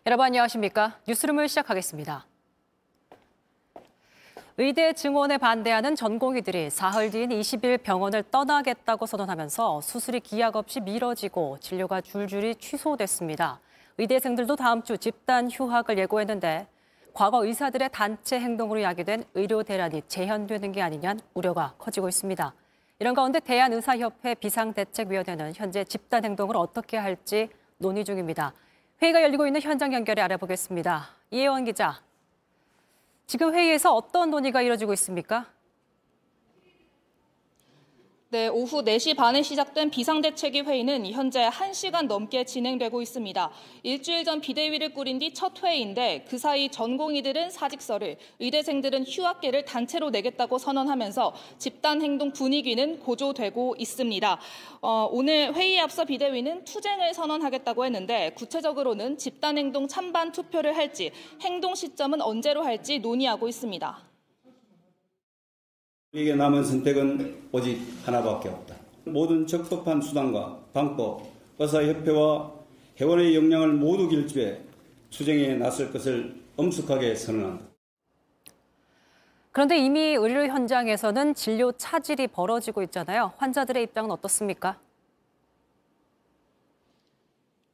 여러분 안녕하십니까? 뉴스룸을 시작하겠습니다. 의대 증원에 반대하는 전공의들이 사흘 뒤인 20일 병원을 떠나겠다고 선언하면서 수술이 기약 없이 미뤄지고 진료가 줄줄이 취소됐습니다. 의대생들도 다음 주 집단 휴학을 예고했는데 과거 의사들의 단체 행동으로 야기된 의료 대란이 재현되는 게 아니냐는 우려가 커지고 있습니다. 이런 가운데 대한의사협회 비상대책위원회는 현재 집단 행동을 어떻게 할지 논의 중입니다. 회의가 열리고 있는 현장 연결해 알아보겠습니다. 이혜원 기자, 지금 회의에서 어떤 논의가 이뤄지고 있습니까? 네, 오후 4시 반에 시작된 비상대책위 회의는 현재 1시간 넘게 진행되고 있습니다. 일주일 전 비대위를 꾸린 뒤 첫 회의인데 그 사이 전공의들은 사직서를, 의대생들은 휴학계를 단체로 내겠다고 선언하면서 집단 행동 분위기는 고조되고 있습니다. 오늘 회의에 앞서 비대위는 투쟁을 선언하겠다고 했는데 구체적으로는 집단 행동 찬반 투표를 할지, 행동 시점은 언제로 할지 논의하고 있습니다. 우리에게 남은 선택은 오직 하나밖에 없다. 모든 적법한 수단과 방법, 의사협회와 회원의 역량을 모두 결집해 투쟁에 나설 것을 엄숙하게 선언한다. 그런데 이미 의료 현장에서는 진료 차질이 벌어지고 있잖아요. 환자들의 입장은 어떻습니까?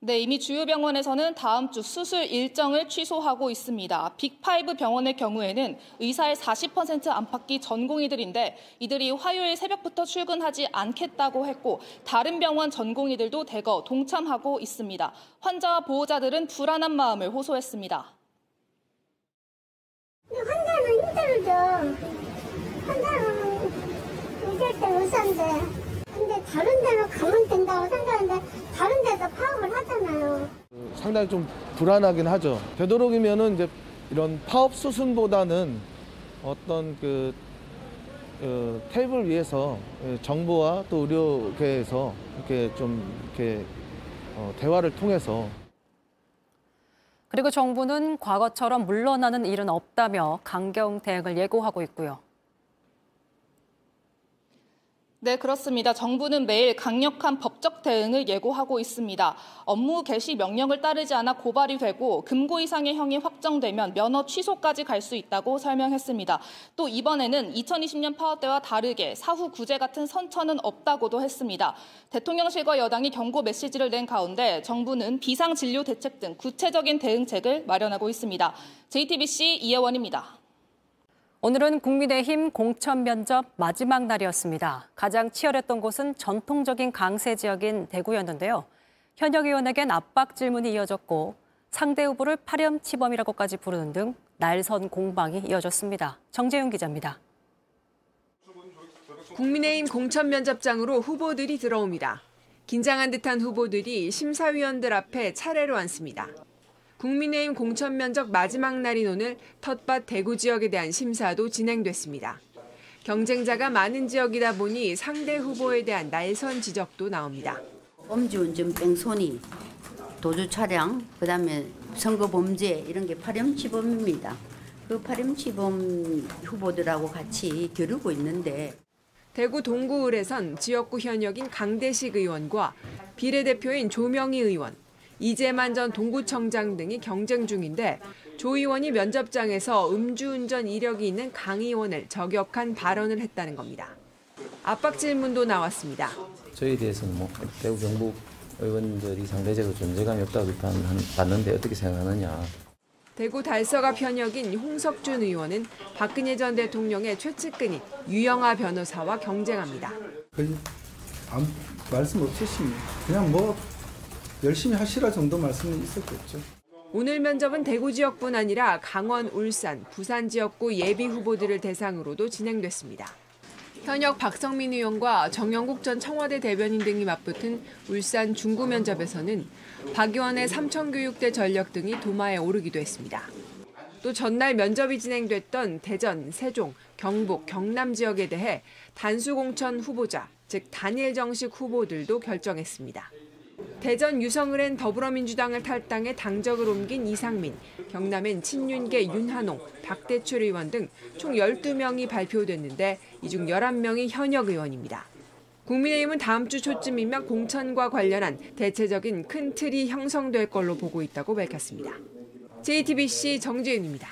네, 이미 주요 병원에서는 다음 주 수술 일정을 취소하고 있습니다. 빅5 병원의 경우에는 의사의 40% 안팎이 전공의들인데 이들이 화요일 새벽부터 출근하지 않겠다고 했고 다른 병원 전공의들도 대거 동참하고 있습니다. 환자와 보호자들은 불안한 마음을 호소했습니다. 환자는 힘들죠. 환자는 있을 때 의사인데. 근데 다른 데로 가면 된다고 생각하는데 다른 데서 파업을 하잖아요. 상당히 좀 불안하긴 하죠. 되도록이면은 이제 이런 파업 수순보다는 어떤 테이블 위에서 정부와 또 의료계에서 이렇게 대화를 통해서. 그리고 정부는 과거처럼 물러나는 일은 없다며 강경 대응을 예고하고 있고요. 네, 그렇습니다. 정부는 매일 강력한 법적 대응을 예고하고 있습니다. 업무 개시 명령을 따르지 않아 고발이 되고 금고 이상의 형이 확정되면 면허 취소까지 갈 수 있다고 설명했습니다. 또 이번에는 2020년 파업 때와 다르게 사후 구제 같은 선처는 없다고도 했습니다. 대통령실과 여당이 경고 메시지를 낸 가운데 정부는 비상진료 대책 등 구체적인 대응책을 마련하고 있습니다. JTBC 이혜원입니다. 오늘은 국민의힘 공천 면접 마지막 날이었습니다. 가장 치열했던 곳은 전통적인 강세 지역인 대구였는데요. 현역 의원에겐 압박 질문이 이어졌고 상대 후보를 파렴치범이라고까지 부르는 등 날선 공방이 이어졌습니다. 정재윤 기자입니다. 국민의힘 공천 면접장으로 후보들이 들어옵니다. 긴장한 듯한 후보들이 심사위원들 앞에 차례로 앉습니다. 국민의힘 공천 면접 마지막 날인 오늘 텃밭 대구 지역에 대한 심사도 진행됐습니다. 경쟁자가 많은 지역이다 보니 상대 후보에 대한 날선 지적도 나옵니다. 음주운전 뺑소니, 도주 차량, 그다음에 선거 범죄 이런 게 파렴치범입니다. 그 파렴치범 후보들하고 같이 겨루고 있는데. 대구 동구을에선 지역구 현역인 강대식 의원과 비례대표인 조명희 의원, 이재만 전 동구청장 등이 경쟁 중인데 조 의원이 면접장에서 음주운전 이력이 있는 강 의원을 저격한 발언을 했다는 겁니다. 압박 질문도 나왔습니다. 저희에 대해서는 대구 경북 의원들이 상대적으로 존재감이 없다고 비판받는데 어떻게 생각하느냐. 대구 달서갑 현역인 홍석준 의원은 박근혜 전 대통령의 최측근인 유영아 변호사와 경쟁합니다. 아무 말씀 없으시면 그냥 열심히 하시라 정도 말씀이 있었겠죠. 오늘 면접은 대구 지역뿐 아니라 강원, 울산, 부산 지역구 예비 후보들을 대상으로도 진행됐습니다. 현역 박성민 의원과 정영국 전 청와대 대변인 등이 맞붙은 울산 중구 면접에서는 박 의원의 삼천교육대 전력 등이 도마에 오르기도 했습니다. 또 전날 면접이 진행됐던 대전, 세종, 경북, 경남 지역에 대해 단수공천 후보자, 즉 단일 정식 후보들도 결정했습니다. 대전 유성을엔 더불어민주당을 탈당해 당적을 옮긴 이상민, 경남엔 친윤계 윤한홍, 박대출 의원 등 총 12명이 발표됐는데 이 중 11명이 현역 의원입니다. 국민의힘은 다음 주 초쯤이면 공천과 관련한 대체적인 큰 틀이 형성될 걸로 보고 있다고 밝혔습니다. JTBC 정재윤입니다.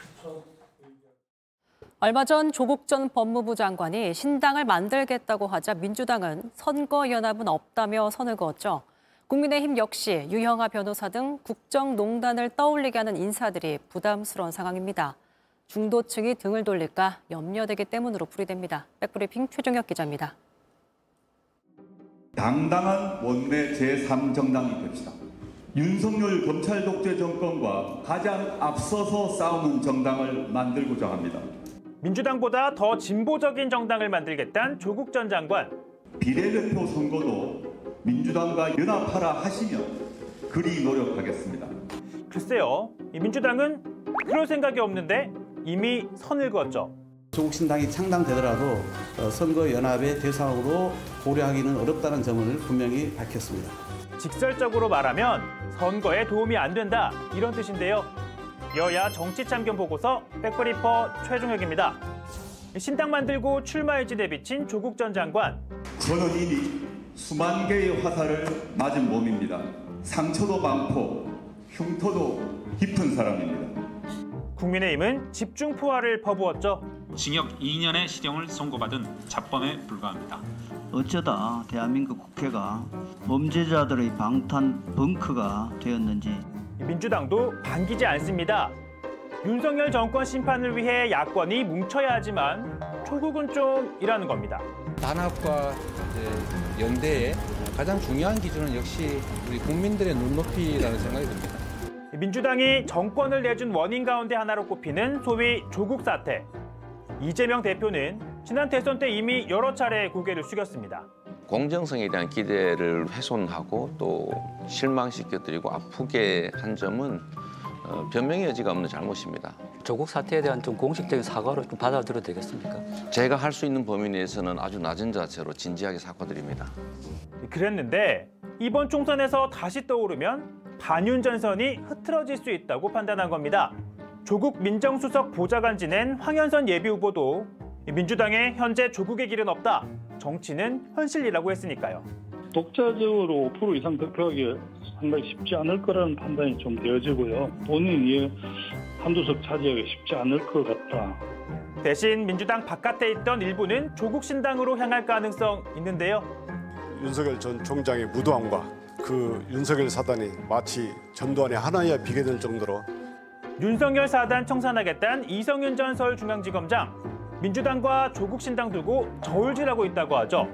얼마 전 조국 전 법무부 장관이 신당을 만들겠다고 하자 민주당은 선거연합은 없다며 선을 그었죠. 국민의힘 역시 유형아 변호사 등 국정농단을 떠올리게 하는 인사들이 부담스러운 상황입니다. 중도층이 등을 돌릴까 염려되기 때문으로 풀이됩니다. 백브리핑 최종혁 기자입니다. 당당한 원내 제3정당이 됩시다. 윤석열 검찰 독재 정권과 가장 앞서서 싸우는 정당을 만들고자 합니다. 민주당보다 더 진보적인 정당을 만들겠다는 조국 전 장관. 비례대표 선거도 민주당과 연합하라 하시면 그리 노력하겠습니다. 글쎄요, 이 민주당은 그럴 생각이 없는데 이미 선을 그었죠. 조국 신당이 창당되더라도 선거연합의 대상으로 고려하기는 어렵다는 점을 분명히 밝혔습니다. 직설적으로 말하면 선거에 도움이 안 된다 이런 뜻인데요. 여야 정치참견 보고서 백브리퍼 최종혁입니다. 신당 만들고 출마 의지에 비친 조국 전 장관. 저는 이미 수만 개의 화살을 맞은 몸입니다. 상처도 많고 흉터도 깊은 사람입니다. 국민의힘은 집중포화를 퍼부었죠. 징역 2년의 실형을 선고받은 잡범에 불과합니다. 어쩌다 대한민국 국회가 범죄자들의 방탄 벙커가 되었는지. 민주당도 반기지 않습니다. 윤석열 정권 심판을 위해 야권이 뭉쳐야 하지만 조국은 좀 이라는 겁니다. 단합과 연대의 가장 중요한 기준은 역시 우리 국민들의 눈높이라는 생각이 듭니다. 민주당이 정권을 내준 원인 가운데 하나로 꼽히는 소위 조국 사태. 이재명 대표는 지난 대선 때 이미 여러 차례 고개를 숙였습니다. 공정성에 대한 기대를 훼손하고 또 실망시켜드리고 아프게 한 점은 변명의 여지가 없는 잘못입니다. 조국 사태에 대한 좀 공식적인 사과로 좀 받아들여도 되겠습니까? 제가 할 수 있는 범위 내에서는 아주 낮은 자세로 진지하게 사과드립니다. 그랬는데 이번 총선에서 다시 떠오르면 반윤 전선이 흐트러질 수 있다고 판단한 겁니다. 조국 민정수석 보좌관 지낸 황현선 예비후보도 민주당의 현재 조국의 길은 없다. 정치는 현실이라고 했으니까요. 독자적으로 5% 이상 득표하기 상당히 쉽지 않을 거라는 판단이 좀 되어지고요. 본인이 한두석 차지하기 쉽지 않을 것 같다. 대신 민주당 바깥에 있던 일부는 조국 신당으로 향할 가능성 있는데요. 윤석열 전 총장의 무도함과 그 윤석열 사단이 마치 전두환의 하나에 비교될 정도로 윤석열 사단 청산하겠다는 이성윤 전 서울중앙지검장. 민주당과 조국 신당 두고 저울질하고 있다고 하죠.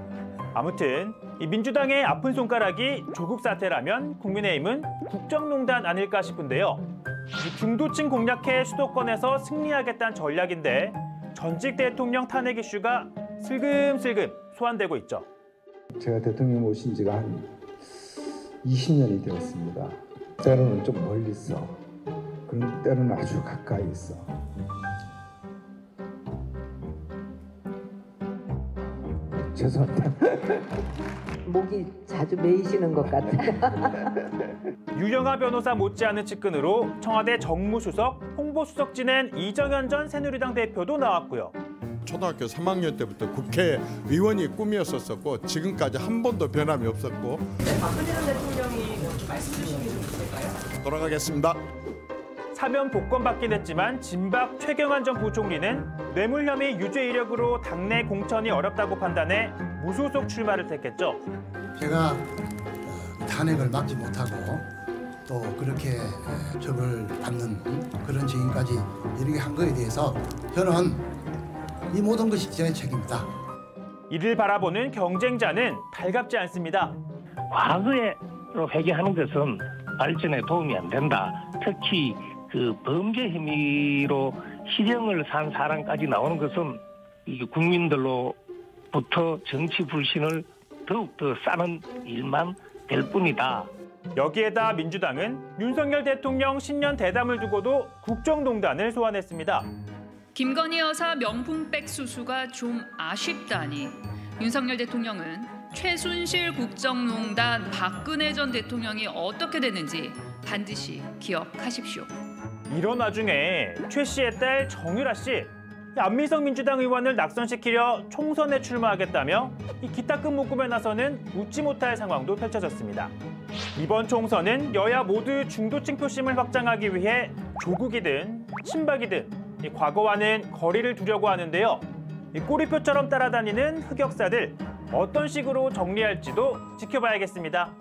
아무튼 이 민주당의 아픈 손가락이 조국 사태라면 국민의힘은 국정농단 아닐까 싶은데요. 중도층 공략해 수도권에서 승리하겠다는 전략인데 전직 대통령 탄핵 이슈가 슬금슬금 소환되고 있죠. 제가 대통령 모신 지가 한 20년이 되었습니다. 때로는 좀 멀리 있어. 그런 때로는 아주 가까이 있어. 죄송합니다. 목이 자주 메이시는 것 같아요. 유영아 변호사 못지않은 측근으로 청와대 정무수석, 홍보수석 지낸 이정현 전 새누리당 대표도 나왔고요. 초등학교 3학년 때부터 국회의원이 꿈이었었고 지금까지 한 번도 변함이 없었고. 박근혜 전 대통령이 말씀 주신 게 좀 있을까요? 돌아가겠습니다. 사면 복권받긴 했지만 진박 최경환 전 부총리는 뇌물 혐의 유죄 이력으로 당내 공천이 어렵다고 판단해 무소속 출마를 택했죠. 제가 탄핵을 막지 못하고 또 그렇게 처벌 받는 그런 지금까지 이렇게 한 거에 대해서 저는 이 모든 것이 제 책임이다. 이를 바라보는 경쟁자는 달갑지 않습니다. 과거로 회귀하는 것은 발전에 도움이 안 된다. 특히 그 범죄 혐의로 실형을 산 사람까지 나오는 것은 국민들로부터 정치 불신을 더욱더 쌓는 일만 될 뿐이다. 여기에다 민주당은 윤석열 대통령 신년 대담을 두고도 국정농단을 소환했습니다. 김건희 여사 명품백 수수가 좀 아쉽다니 윤석열 대통령은 최순실 국정농단 박근혜 전 대통령이 어떻게 됐는지 반드시 기억하십시오. 이런 와중에 최 씨의 딸 정유라 씨, 안미석 민주당 의원을 낙선시키려 총선에 출마하겠다며 이 기타금 모금에 나서는 웃지 못할 상황도 펼쳐졌습니다. 이번 총선은 여야 모두 중도층 표심을 확장하기 위해 조국이든 친박이든 이 과거와는 거리를 두려고 하는데요. 이 꼬리표처럼 따라다니는 흑역사들 어떤 식으로 정리할지도 지켜봐야겠습니다.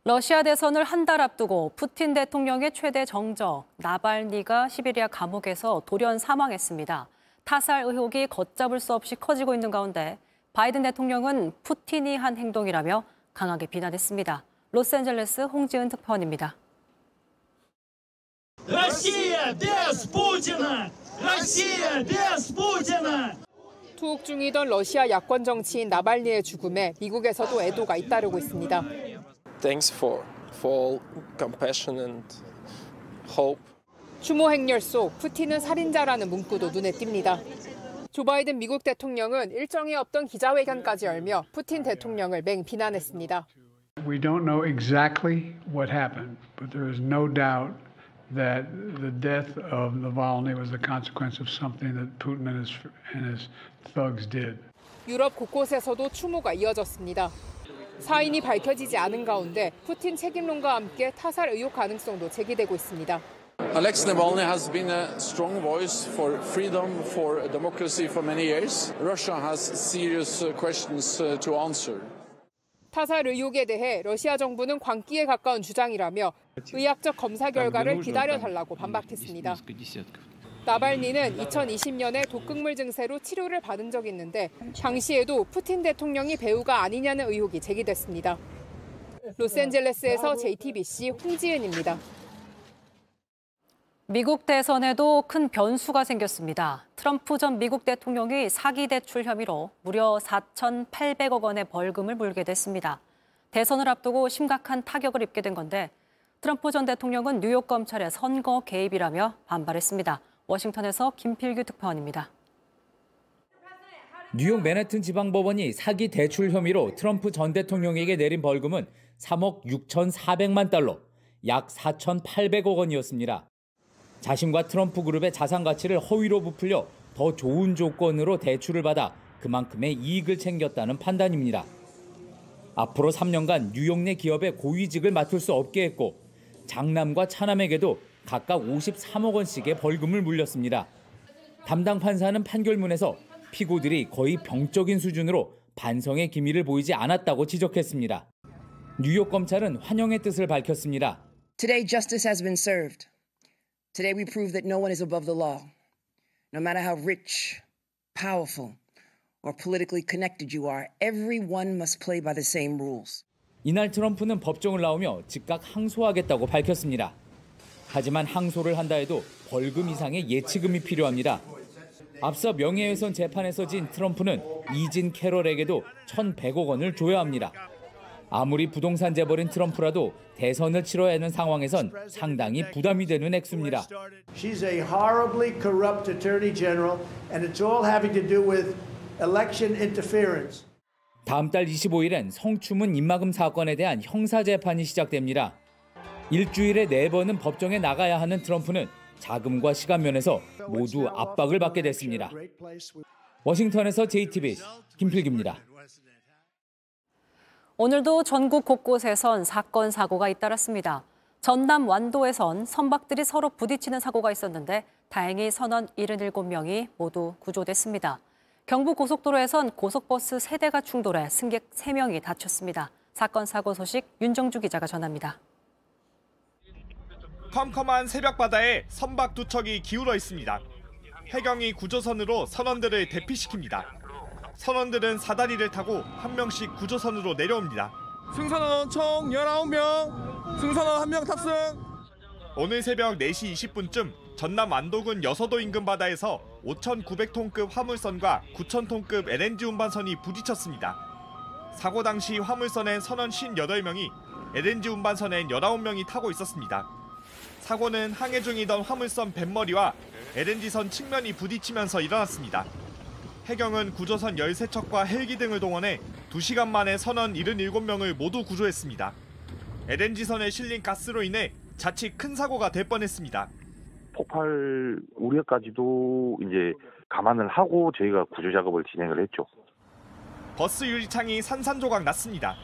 러시아 대선을 한 달 앞두고 푸틴 대통령의 최대 정적 나발니가 시베리아 감옥에서 돌연 사망했습니다. 타살 의혹이 걷잡을 수 없이 커지고 있는 가운데 바이든 대통령은 푸틴이 한 행동이라며 강하게 비난했습니다. 로스앤젤레스 홍지은 특파원입니다. 러시아 без Путина! 러시아 без Putина! 투옥 중이던 러시아 야권 정치인 나발니의 죽음에 미국에서도 애도가 잇따르고 있습니다. Thanks for compassion and hope. 추모 행렬 속 푸틴은 살인자라는 문구도 눈에 띕니다. 조 바이든 미국 대통령은 일정이 없던 기자회견까지 열며 푸틴 대통령을 맹비난했습니다. We don't know exactly what happened, but there is no doubt that the death of Navalny was the consequence of something that Putin and his thugs did. 유럽 곳곳에서도 추모가 이어졌습니다. 사인이 밝혀지지 않은 가운데 푸틴 책임론과 함께 타살 의혹 가능성도 제기되고 있습니다. Alexei Navalny has been a strong voice for freedom, for democracy for many years. Russia has serious questions to answer. 타살 의혹에 대해 러시아 정부는 광기에 가까운 주장이라며 의학적 검사 결과를 기다려달라고 반박했습니다. 나발니는 2020년에 독극물 증세로 치료를 받은 적이 있는데 당시에도 푸틴 대통령이 배우가 아니냐는 의혹이 제기됐습니다. 로스앤젤레스에서 JTBC 홍지은입니다. 미국 대선에도 큰 변수가 생겼습니다. 트럼프 전 미국 대통령이 사기 대출 혐의로 무려 4,800억 원의 벌금을 물게 됐습니다. 대선을 앞두고 심각한 타격을 입게 된 건데 트럼프 전 대통령은 뉴욕 검찰의 선거 개입이라며 반발했습니다. 워싱턴에서 김필규 특파원입니다. 뉴욕 맨해튼 지방법원이 사기 대출 혐의로 트럼프 전 대통령에게 내린 벌금은 3억 6,400만 달러, 약 4,800억 원이었습니다. 자신과 트럼프 그룹의 자산 가치를 허위로 부풀려 더 좋은 조건으로 대출을 받아 그만큼의 이익을 챙겼다는 판단입니다. 앞으로 3년간 뉴욕 내 기업의 고위직을 맡을 수 없게 했고 장남과 차남에게도 각각 53억 원씩의 벌금을 물렸습니다. 담당 판사는 판결문에서 피고들이 거의 병적인 수준으로 반성의 기미를 보이지 않았다고 지적했습니다. 뉴욕 검찰은 환영의 뜻을 밝혔습니다. Today justice has been served. Today we prove that no one is above the law. No matter how rich, powerful, or politically connected you are, everyone must play by the same rules. 이날 트럼프는 법정을 나오며 즉각 항소하겠다고 밝혔습니다. 하지만 항소를 한다 해도 벌금 이상의 예치금이 필요합니다. 앞서 명예훼손 재판에서 진 트럼프는 이진 캐럴에게도 1,100억 원을 줘야 합니다. 아무리 부동산 재벌인 트럼프라도 대선을 치러야 하는 상황에선 상당히 부담이 되는 액수입니다. She's a horribly corrupt attorney general and it's all having to do with election interference. 다음 달 25일엔 성추문 입막음 사건에 대한 형사 재판이 시작됩니다. 일주일에 4번은 법정에 나가야 하는 트럼프는 자금과 시간 면에서 모두 압박을 받게 됐습니다. 워싱턴에서 JTBC 김필규입니다. 오늘도 전국 곳곳에선 사건, 사고가 잇따랐습니다. 전남 완도에선 선박들이 서로 부딪히는 사고가 있었는데 다행히 선원 77명이 모두 구조됐습니다. 경부고속도로에선 고속버스 3대가 충돌해 승객 3명이 다쳤습니다. 사건, 사고 소식 윤정주 기자가 전합니다. 컴컴한 새벽 바다에 선박 2척이 기울어 있습니다. 해경이 구조선으로 선원들을 대피시킵니다. 선원들은 사다리를 타고 한 명씩 구조선으로 내려옵니다. 승선원 총 19명, 승선원 1명 탑승. 오늘 새벽 4시 20분쯤 전남 완도군 여서도 인근 바다에서 5,900톤급 화물선과 9,000톤급 LNG 운반선이 부딪혔습니다. 사고 당시 화물선엔 선원 58명이, LNG 운반선엔 19명이 타고 있었습니다. 사고는 항해 중이던 화물선 뱃머리와 LNG선 측면이 부딪히면서 일어났습니다. 해경은 구조선 13척과 헬기 등을 동원해 2시간 만에 선원 77명을 모두 구조했습니다. LNG선에 실린 가스로 인해 자칫 큰 사고가 될 뻔했습니다. 폭발 우려까지도 이제 감안을 하고 저희가 구조 작업을 진행을 했죠. 버스 유리창이 산산조각 났습니다.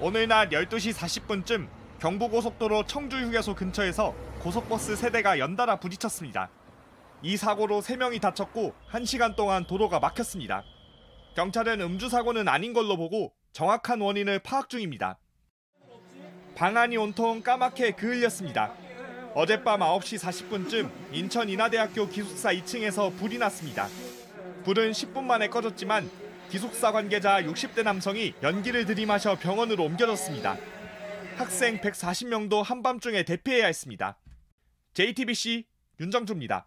오늘 낮 12시 40분쯤 경부고속도로 청주휴게소 근처에서 고속버스 3대가 연달아 부딪혔습니다. 이 사고로 3명이 다쳤고 1시간 동안 도로가 막혔습니다. 경찰은 음주사고는 아닌 걸로 보고 정확한 원인을 파악 중입니다. 방안이 온통 까맣게 그을렸습니다. 어젯밤 9시 40분쯤 인천 인하대학교 기숙사 2층에서 불이 났습니다. 불은 10분 만에 꺼졌지만 기숙사 관계자 60대 남성이 연기를 들이마셔 병원으로 옮겨졌습니다. 학생 140명도 한밤중에 대피해야 했습니다. JTBC 윤정주입니다.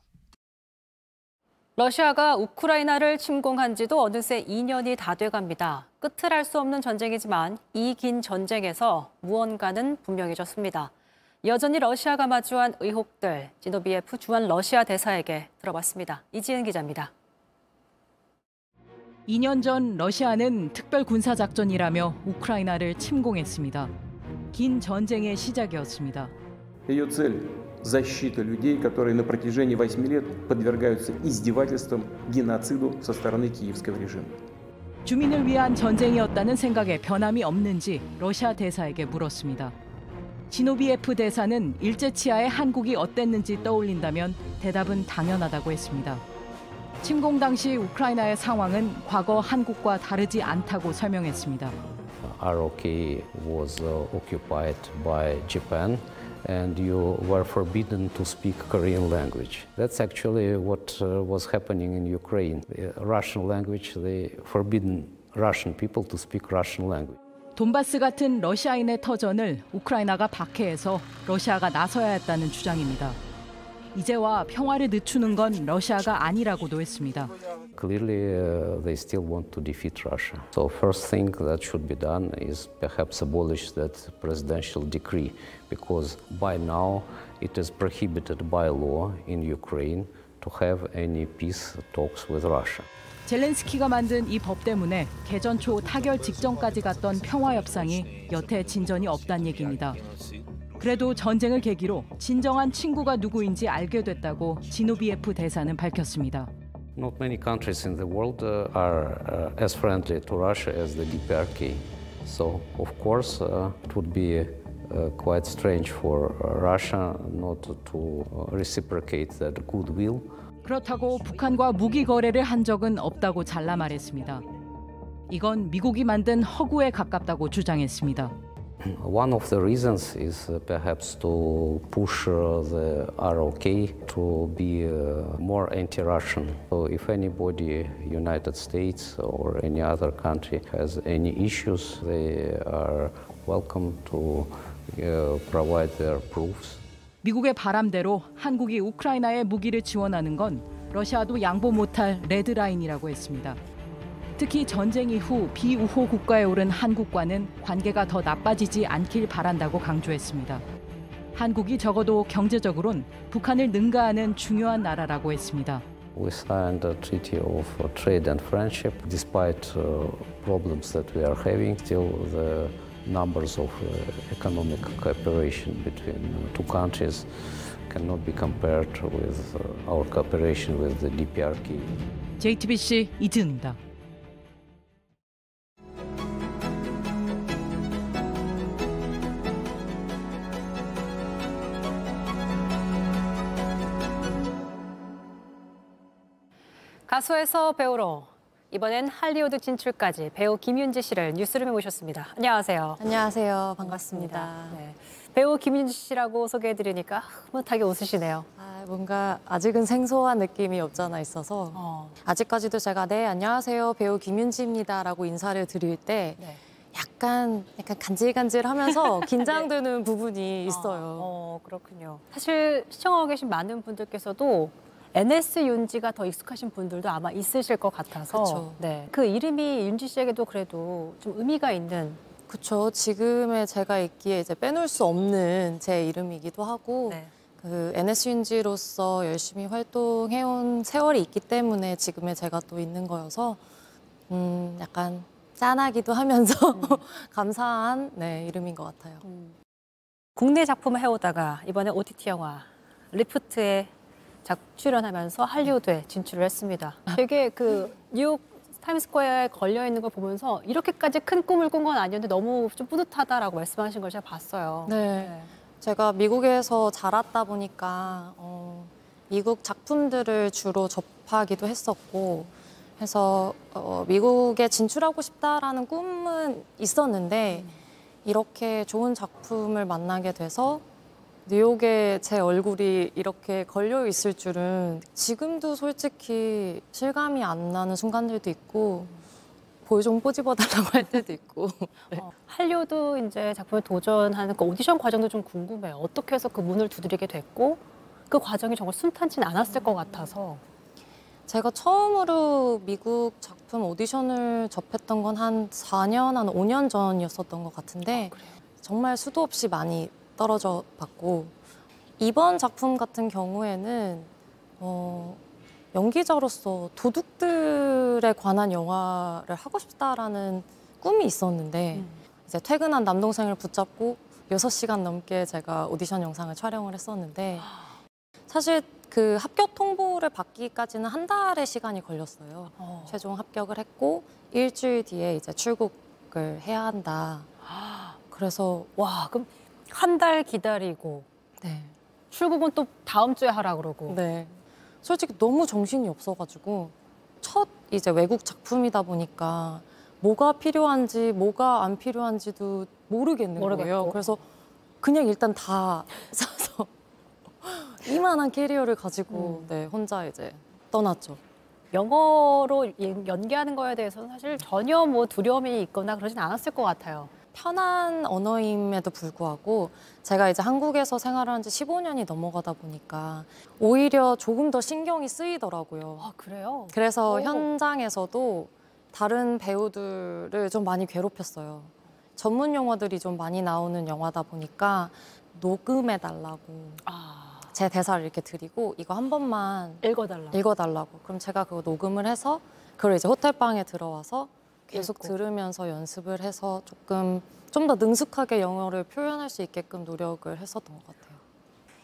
러시아가 우크라이나를 침공한 지도 어느새 2년이 다 돼갑니다. 끝을 알 수 없는 전쟁이지만 이 긴 전쟁에서 무언가는 분명해졌습니다. 여전히 러시아가 마주한 의혹들, 지노비에프 주한 러시아 대사에게 들어봤습니다. 이지은 기자입니다. 2년 전 러시아는 특별 군사작전이라며 우크라이나를 침공했습니다. 긴 전쟁의 시작이었습니다. Ее цель – защита людей, которые на протяжении 8 лет подвергаются издевательствам, геноциду со стороны киевского режима. 주민을 위한 전쟁이었다는 생각에 변함이 없는지 러시아 대사에게 물었습니다. 지노비에프 대사는 일제치하의 한국이 어땠는지 떠올린다면 대답은 당연하다고 했습니다. 침공 당시 우크라이나의 상황은 과거 한국과 다르지 않다고 설명했습니다. ROK was occupied by Japan and you were forbidden to speak Korean language. That's actually what was happening in Ukraine. Russian language, they forbidden Russian people to speak Russian language. 돈바스 같은 러시아인의 터전을 우크라이나가 박해해서 러시아가 나서야 했다는 주장입니다. 이제와 평화를 늦추는 건 러시아가 아니라고도 했습니다. Clearly, they still want to defeat Russia. So first thing that should be done is perhaps abolish that presidential decree, because by now it is prohibited by law in Ukraine to have any peace talks with Russia. 젤렌스키가 만든 이 법 때문에 개전 초 타결 직전까지 갔던 평화 협상이 여태 진전이 없다는 얘기입니다. 그래도 전쟁을 계기로 진정한 친구가 누구인지 알게 됐다고 지노비에프 대사는 밝혔습니다. Not many countries in the world are as friendly to Russia as the DPRK. So, of course, it would be quite strange for Russia not to reciprocate that goodwill. 그렇다고 북한과 무기 거래를 한 적은 없다고 잘라 말했습니다. 이건 미국이 만든 허구에 가깝다고 주장했습니다. One of the reasons is perhaps to push the ROK to be more anti-Russian. So if anybody, United States or any other country has any issues, they are welcome to provide their proofs. 미국의 바람대로 한국이 우크라이나에 무기를 지원하는 건 러시아도 양보 못할 레드라인이라고 했습니다. 특히 전쟁 이후 비우호 국가에 오른 한국과는 관계가 더 나빠지지 않길 바란다고 강조했습니다. 한국이 적어도 경제적으론 북한을 능가하는 중요한 나라라고 했습니다. We signed a treaty of trade and friendship. Despite problems that we are having, still the numbers of economic cooperation between two countries cannot be compared with our cooperation with the DPRK. JTBC 이지은입니다. 가수에서 배우로 이번엔 할리우드 진출까지 배우 김윤지 씨를 뉴스룸에 모셨습니다. 안녕하세요. 안녕하세요. 반갑습니다. 네. 배우 김윤지 씨라고 소개해드리니까 흐뭇하게 웃으시네요. 뭔가 아직은 생소한 느낌이 없잖아 있어서 아직까지도 제가 네, 안녕하세요. 배우 김윤지입니다라고 인사를 드릴 때 약간 간질간질하면서 긴장되는 부분이 있어요. 그렇군요. 사실 시청하고 계신 많은 분들께서도 NS 윤지가 더 익숙하신 분들도 아마 있으실 것 같아서 그쵸. 네. 그 이름이 윤지 씨에게도 그래도 좀 의미가 있는 그렇죠. 지금의 제가 있기에 이제 빼놓을 수 없는 제 이름이기도 하고 그 NS 윤지로서 열심히 활동해온 세월이 있기 때문에 지금의 제가 또 있는 거여서 약간 짠하기도 하면서 감사한 이름인 것 같아요. 국내 작품을 해오다가 이번에 OTT 영화 리프트에 출연하면서 할리우드에 진출을 했습니다. 되게 그 뉴욕 타임스퀘어에 걸려 있는 걸 보면서 이렇게까지 큰 꿈을 꾼 건 아니었는데 너무 좀 뿌듯하다라고 말씀하신 걸 제가 봤어요. 네. 제가 미국에서 자랐다 보니까 미국 작품들을 주로 접하기도 했었고 해서 미국에 진출하고 싶다라는 꿈은 있었는데 이렇게 좋은 작품을 만나게 돼서 뉴욕에 제 얼굴이 이렇게 걸려 있을 줄은 지금도 솔직히 실감이 안 나는 순간들도 있고 볼 좀 꼬집어달라고 할 때도 있고. 네. 한류도 이제 작품에 도전하는 그 오디션 과정도 좀 궁금해요. 어떻게 해서 그 문을 두드리게 됐고 그 과정이 정말 순탄치는 않았을 것 같아서. 제가 처음으로 미국 작품 오디션을 접했던 건 한 4년, 한 5년 전이었었던 것 같은데 정말 수도 없이 많이 떨어져 봤고 이번 작품 같은 경우에는 연기자로서 도둑들에 관한 영화를 하고 싶다라는 꿈이 있었는데 이제 퇴근한 남동생을 붙잡고 6시간 넘게 제가 오디션 영상을 촬영을 했었는데 사실 그 합격 통보를 받기까지는 한 달의 시간이 걸렸어요. 최종 합격을 했고 일주일 뒤에 이제 출국을 해야 한다. 그래서 와, 그럼 한 달 기다리고 네. 출국은 또 다음 주에 하라 그러고. 네. 솔직히 너무 정신이 없어가지고 첫 이제 외국 작품이다 보니까 뭐가 필요한지 뭐가 안 필요한지도 모르겠는 거예요. 그래서 그냥 일단 다 사서 이만한 캐리어를 가지고 네, 혼자 이제 떠났죠. 영어로 연기하는 거에 대해서는 사실 전혀 뭐 두려움이 있거나 그러진 않았을 것 같아요. 편한 언어임에도 불구하고 제가 이제 한국에서 생활한 지 15년이 넘어가다 보니까 오히려 조금 더 신경이 쓰이더라고요. 아, 그래요? 그래서 현장에서도 다른 배우들을 좀 많이 괴롭혔어요. 전문 용어들이 좀 많이 나오는 영화다 보니까 녹음해달라고 제 대사를 이렇게 드리고 이거 한 번만 읽어달라고. 그럼 제가 그거 녹음을 해서 그걸 이제 호텔방에 들어와서 계속 들으면서 연습을 해서 좀 더 능숙하게 영어를 표현할 수 있게끔 노력을 했었던 것 같아요.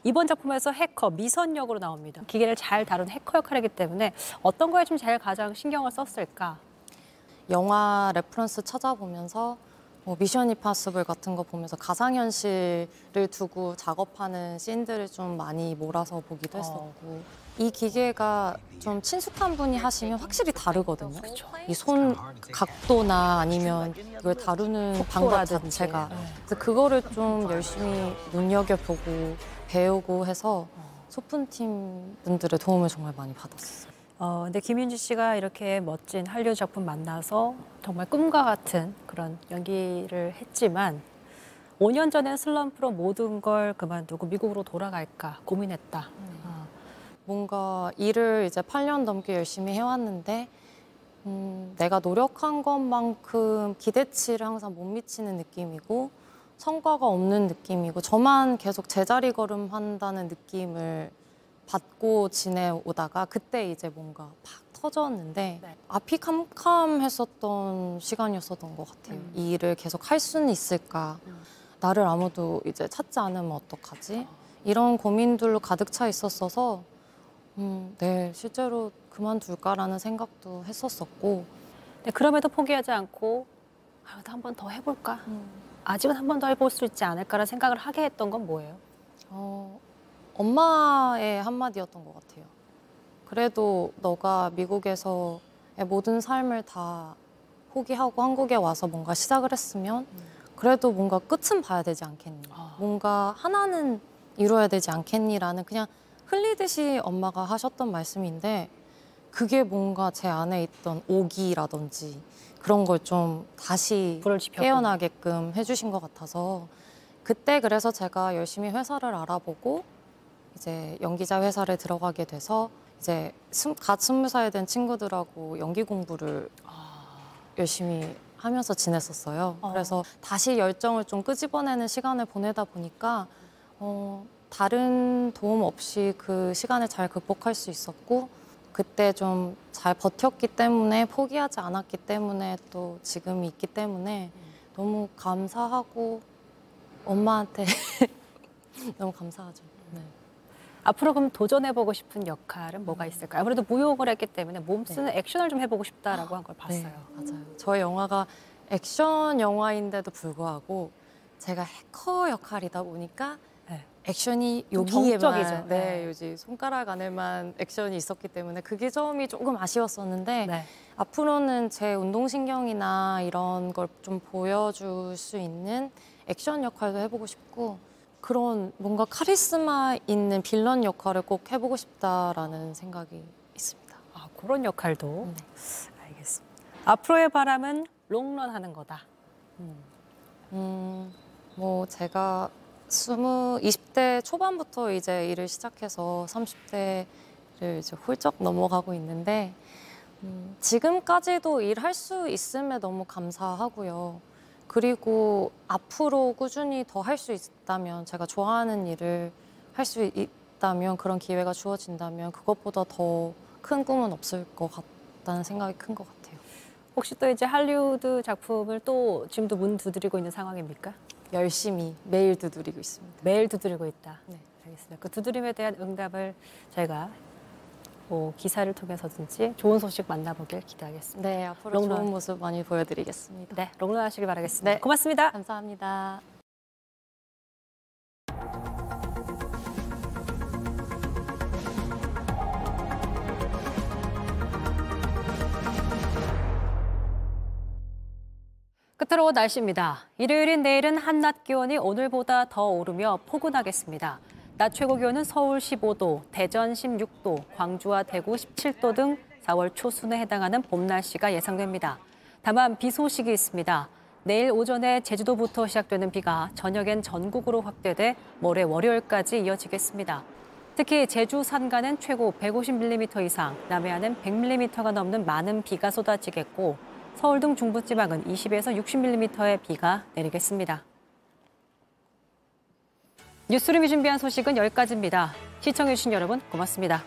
이번 작품에서 해커, 미선 역으로 나옵니다. 기계를 잘 다룬 해커 역할이기 때문에 어떤 거에 좀 제일 가장 신경을 썼을까? 영화 레퍼런스 찾아보면서 미션 임파서블 같은 거 보면서 가상현실을 두고 작업하는 씬들을 좀 많이 몰아서 보기도 했었고 이 기계가 좀 친숙한 분이 하시면 확실히 다르거든요. 이 손 각도나 아니면 이걸 다루는 방법 자체가. 그래서 그거를 좀 열심히 눈여겨보고 배우고 해서 소품팀 분들의 도움을 정말 많이 받았어요. 근데 김윤지 씨가 이렇게 멋진 한류 작품 만나서 정말 꿈과 같은 그런 연기를 했지만 5년 전엔 슬럼프로 모든 걸 그만두고 미국으로 돌아갈까 고민했다. 뭔가 일을 이제 8년 넘게 열심히 해왔는데 내가 노력한 것만큼 기대치를 항상 못 미치는 느낌이고 성과가 없는 느낌이고 저만 계속 제자리 걸음한다는 느낌을 받고 지내오다가 그때 이제 뭔가 팍 터졌는데 앞이 캄캄했었던 시간이었었던 것 같아요. 이 일을 계속 할 수는 있을까? 나를 아무도 이제 찾지 않으면 어떡하지? 이런 고민들로 가득 차 있었어서 네, 실제로 그만둘까라는 생각도 했었었고 근데 그럼에도 포기하지 않고 한 번 더 해볼까? 아직은 한 번 더 해볼 수 있지 않을까라는 생각을 하게 했던 건 뭐예요? 엄마의 한마디였던 것 같아요. 그래도 너가 미국에서의 모든 삶을 다 포기하고 한국에 와서 뭔가 시작을 했으면 그래도 뭔가 끝은 봐야 되지 않겠니? 뭔가 하나는 이루어야 되지 않겠니라는 그냥 흘리듯이 엄마가 하셨던 말씀인데 그게 뭔가 제 안에 있던 오기라든지 그런 걸 좀 다시 깨어나게끔 해주신 것 같아서 그때 그래서 제가 열심히 회사를 알아보고 이제 연기자 회사를 들어가게 돼서 이제 갓 20살 된 친구들하고 연기 공부를 열심히 하면서 지냈었어요. 그래서 다시 열정을 좀 끄집어내는 시간을 보내다 보니까 다른 도움 없이 그 시간을 잘 극복할 수 있었고 그때 좀 잘 버텼기 때문에 포기하지 않았기 때문에 또 지금이 있기 때문에 너무 감사하고 엄마한테 너무 감사하죠. 네. 앞으로 그럼 도전해보고 싶은 역할은 뭐가 있을까요? 아무래도 무용을 했기 때문에 몸 쓰는 액션을 좀 해보고 싶다라고 한 걸 봤어요. 네, 맞아요. 저희 영화가 액션 영화인데도 불구하고 제가 해커 역할이다 보니까 액션이 여기에만 정적이죠. 네, 요즘 손가락 안에만 액션이 있었기 때문에 그게 점이 조금 아쉬웠었는데 앞으로는 제 운동신경이나 이런 걸 좀 보여줄 수 있는 액션 역할도 해보고 싶고 그런 뭔가 카리스마 있는 빌런 역할을 꼭 해보고 싶다라는 생각이 있습니다. 아, 그런 역할도? 알겠습니다. 앞으로의 바람은 롱런 하는 거다. 뭐 제가 20대 초반부터 이제 일을 시작해서 30대를 이제 훌쩍 넘어가고 있는데 지금까지도 일할 수 있음에 너무 감사하고요. 그리고 앞으로 꾸준히 더 할 수 있다면 제가 좋아하는 일을 할 수 있다면 그런 기회가 주어진다면 그것보다 더 큰 꿈은 없을 것 같다는 생각이 큰 것 같아요. 혹시 또 이제 할리우드 작품을 또 지금도 문 두드리고 있는 상황입니까? 열심히 매일 두드리고 있습니다. 매일 두드리고 있다. 네. 알겠습니다. 그 두드림에 대한 응답을 저희가 뭐 기사를 통해서든지 좋은 소식 만나보길 기대하겠습니다. 네, 앞으로 좋은 모습 많이 보여드리겠습니다. 네, 롱런 하시길 바라겠습니다. 네, 고맙습니다. 감사합니다. 끝으로 날씨입니다. 일요일인 내일은 한낮 기온이 오늘보다 더 오르며 포근하겠습니다. 낮 최고 기온은 서울 15도, 대전 16도, 광주와 대구 17도 등 4월 초순에 해당하는 봄 날씨가 예상됩니다. 다만 비 소식이 있습니다. 내일 오전에 제주도부터 시작되는 비가 저녁엔 전국으로 확대돼 모레 월요일까지 이어지겠습니다. 특히 제주 산간은 최고 150mm 이상, 남해안은 100mm가 넘는 많은 비가 쏟아지겠고 서울 등 중부지방은 20에서 60mm의 비가 내리겠습니다. 뉴스룸이 준비한 소식은 여기까지입니다. 시청해주신 여러분 고맙습니다.